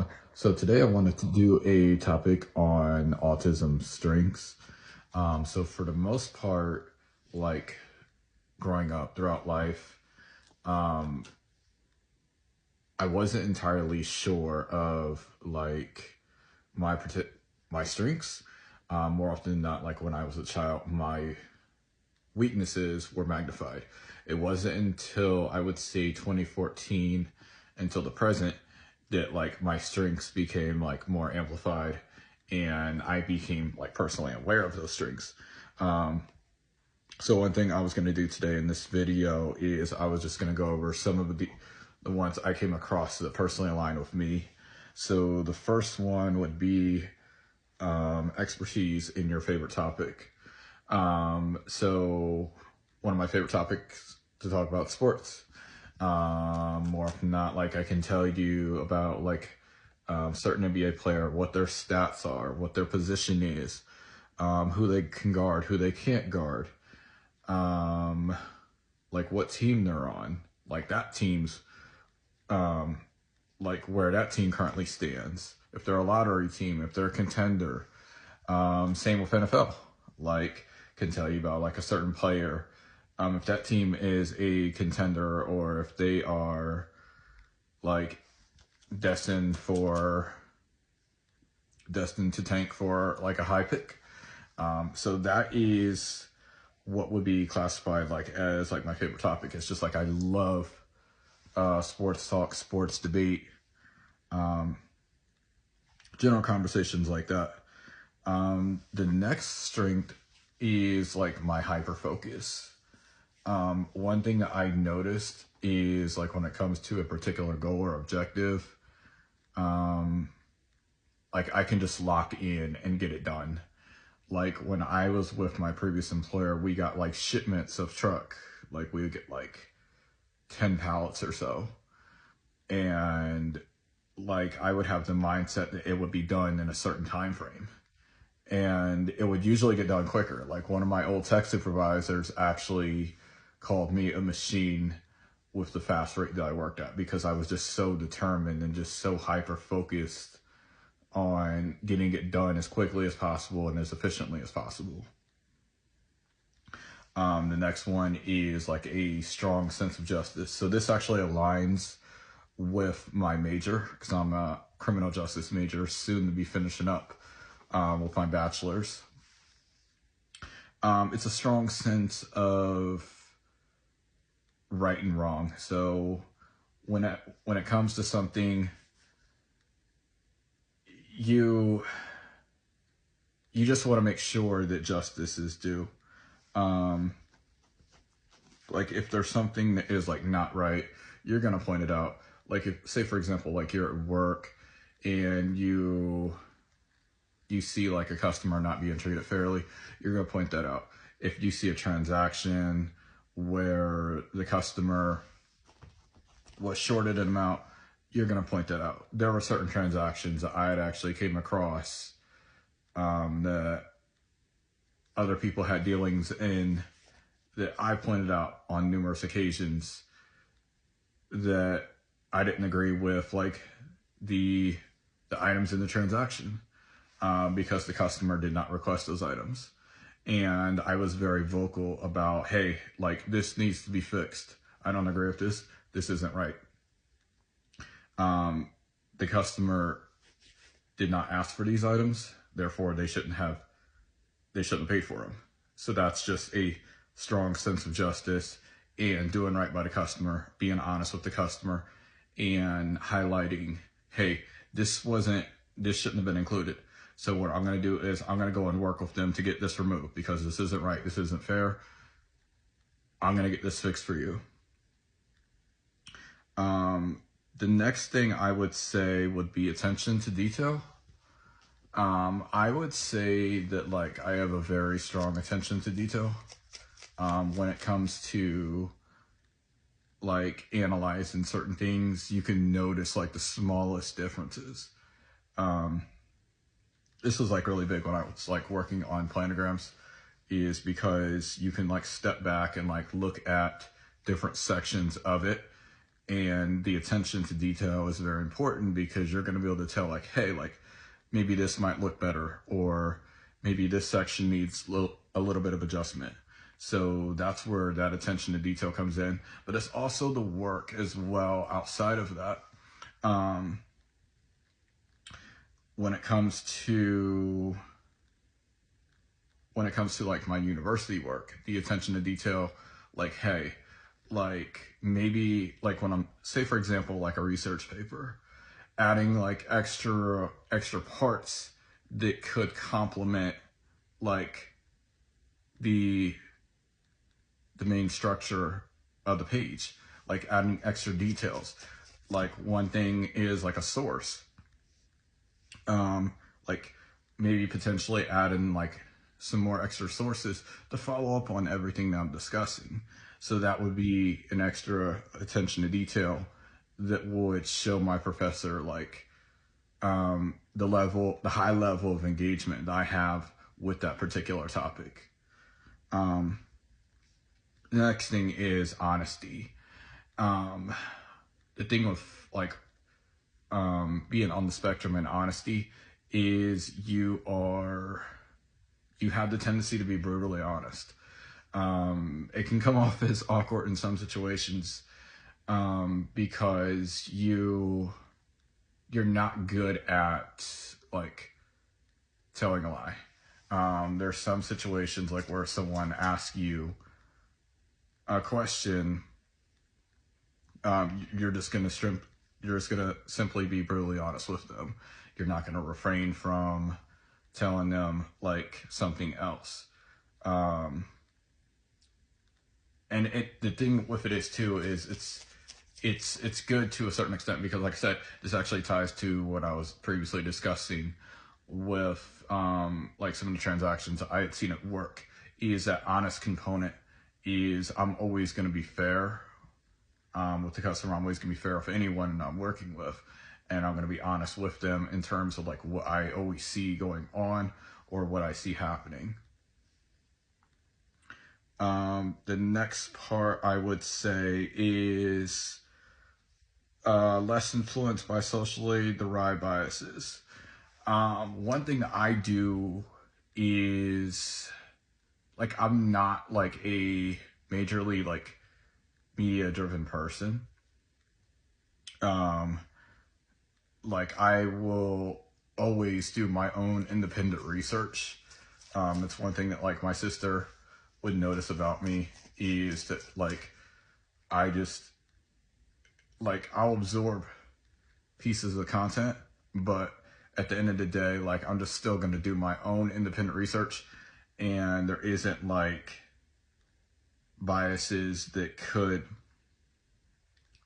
everyone. So today I wanted to do a topic on autism strengths. So for the most part, like growing up throughout life, I wasn't entirely sure of like my strengths. More often than not, like when I was a child, my weaknesses were magnified. It wasn't until I would say 2014 until the present that like my strengths became like more amplified and I became like personally aware of those strengths. So one thing I was going to do today in this video is I was just going to go over some of the ones I came across that personally align with me. So the first one would be expertise in your favorite topic. So one of my favorite topics to talk about sports. More often than not, like I can tell you about like certain NBA player, what their stats are, what their position is, who they can guard, who they can't guard, like what team they're on, like that team's, like where that team currently stands, if they're a lottery team, if they're a contender. Same with NFL, like can tell you about like a certain player, if that team is a contender or if they are like destined to tank for like a high pick. So that is what would be classified like as like my favorite topic. It's just like I love sports talk, sports debate, general conversations like that. The next strength is like my hyper focus. One thing that I noticed is like when it comes to a particular goal or objective, like I can just lock in and get it done. Like when I was with my previous employer, we got like shipments of truck, like we would get like 10 pallets or so. And like I would have the mindset that it would be done in a certain time frame. And it would usually get done quicker. Like one of my old tech supervisors actually called me a machine with the fast rate that I worked at because I was just so determined and just so hyper focused on getting it done as quickly as possible and as efficiently as possible. The next one is like a strong sense of justice. So this actually aligns with my major because I'm a criminal justice major, soon to be finishing up with my bachelor's. It's a strong sense of right and wrong. So when it comes to something, you just want to make sure that justice is due. Like if there's something that is like not right, you're gonna point it out. Like if, say for example, like you're at work and you see like a customer not being treated fairly, you're gonna point that out. If you see a transaction where the customer was shorted an amount, you're gonna point that out. There were certain transactions that I had actually came across that other people had dealings in that I pointed out on numerous occasions that I didn't agree with, like the items in the transaction, because the customer did not request those items. And I was very vocal about, hey, like this needs to be fixed. I don't agree with this. This isn't right. The customer did not ask for these items, therefore they shouldn't have paid for them. So that's just a strong sense of justice and doing right by the customer, being honest with the customer and highlighting, hey, this shouldn't have been included. So what I'm going to do is I'm going to go and work with them to get this removed because this isn't right. This isn't fair. I'm going to get this fixed for you. The next thing I would say would be attention to detail. I would say that like I have a very strong attention to detail when it comes to like analyzing certain things. You can notice like the smallest differences. This was like really big when I was like working on planograms, is because you can like step back and like look at different sections of it And the attention to detail is very important because you're going to be able to tell, like, hey, like maybe this might look better, or maybe this section needs a little bit of adjustment. So that's where that attention to detail comes in. But it's also the work as well outside of that. When it comes to like my university work, the attention to detail, like, hey, like maybe like when I'm, say for example, like a research paper, adding like extra parts that could complement like the main structure of the page, like adding extra details. Like one thing is like a source, like maybe potentially add in like some more extra sources to follow up on everything that I'm discussing. So that would be an extra attention to detail that would show my professor like the high level of engagement that I have with that particular topic. The next thing is honesty. The thing with like being on the spectrum and honesty is you have the tendency to be brutally honest. It can come off as awkward in some situations because you're not good at like telling a lie. There's some situations like where someone asks you a question, you're just gonna simply be brutally honest with them. You're not gonna refrain from telling them like something else. And the thing with it is too is it's good to a certain extent because, like I said, this actually ties to what I was previously discussing with like some of the transactions I had seen at work. Is that honest component is I'm always going to be fair with the customer. I'm always going to be fair with anyone I'm working with, and I'm going to be honest with them in terms of like what I always see going on or what I see happening. The next part I would say is less influenced by socially derived biases. One thing that I do is like I'm not like a majorly like media driven person. Like I will always do my own independent research. It's one thing that like my sister would notice about me is that like I just like I'll absorb pieces of content, but at the end of the day, like I'm just still going to do my own independent research, and there isn't like biases that could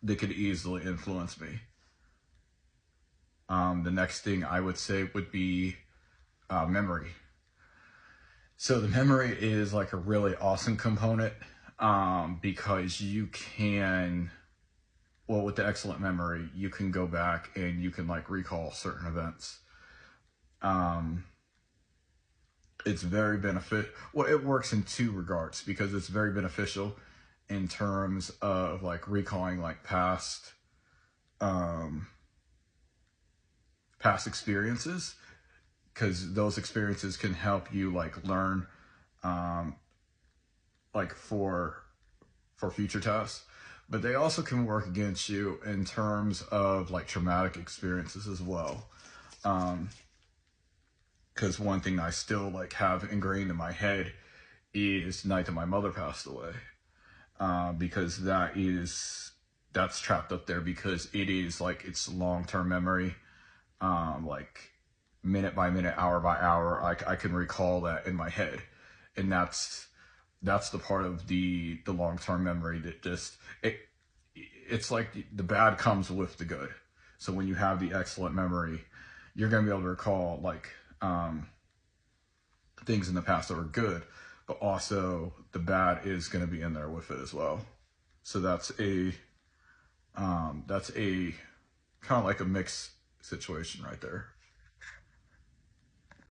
easily influence me. The next thing I would say would be memory. So the memory is like a really awesome component because you can, well, with the excellent memory, you can go back and you can like recall certain events. It's very beneficial. Well, it works in two regards because it's very beneficial in terms of like recalling like past experiences, because those experiences can help you like learn like for future tests, but they also can work against you in terms of like traumatic experiences as well. Because one thing I still like have ingrained in my head is the night that my mother passed away, because that's trapped up there because it is like it's long-term memory, like minute by minute, hour by hour. Like I can recall that in my head, and that's the part of the long-term memory that just it's like the bad comes with the good. So when you have the excellent memory, you're going to be able to recall like things in the past that were good, but also the bad is going to be in there with it as well. So that's a kind of like a mixed situation right there.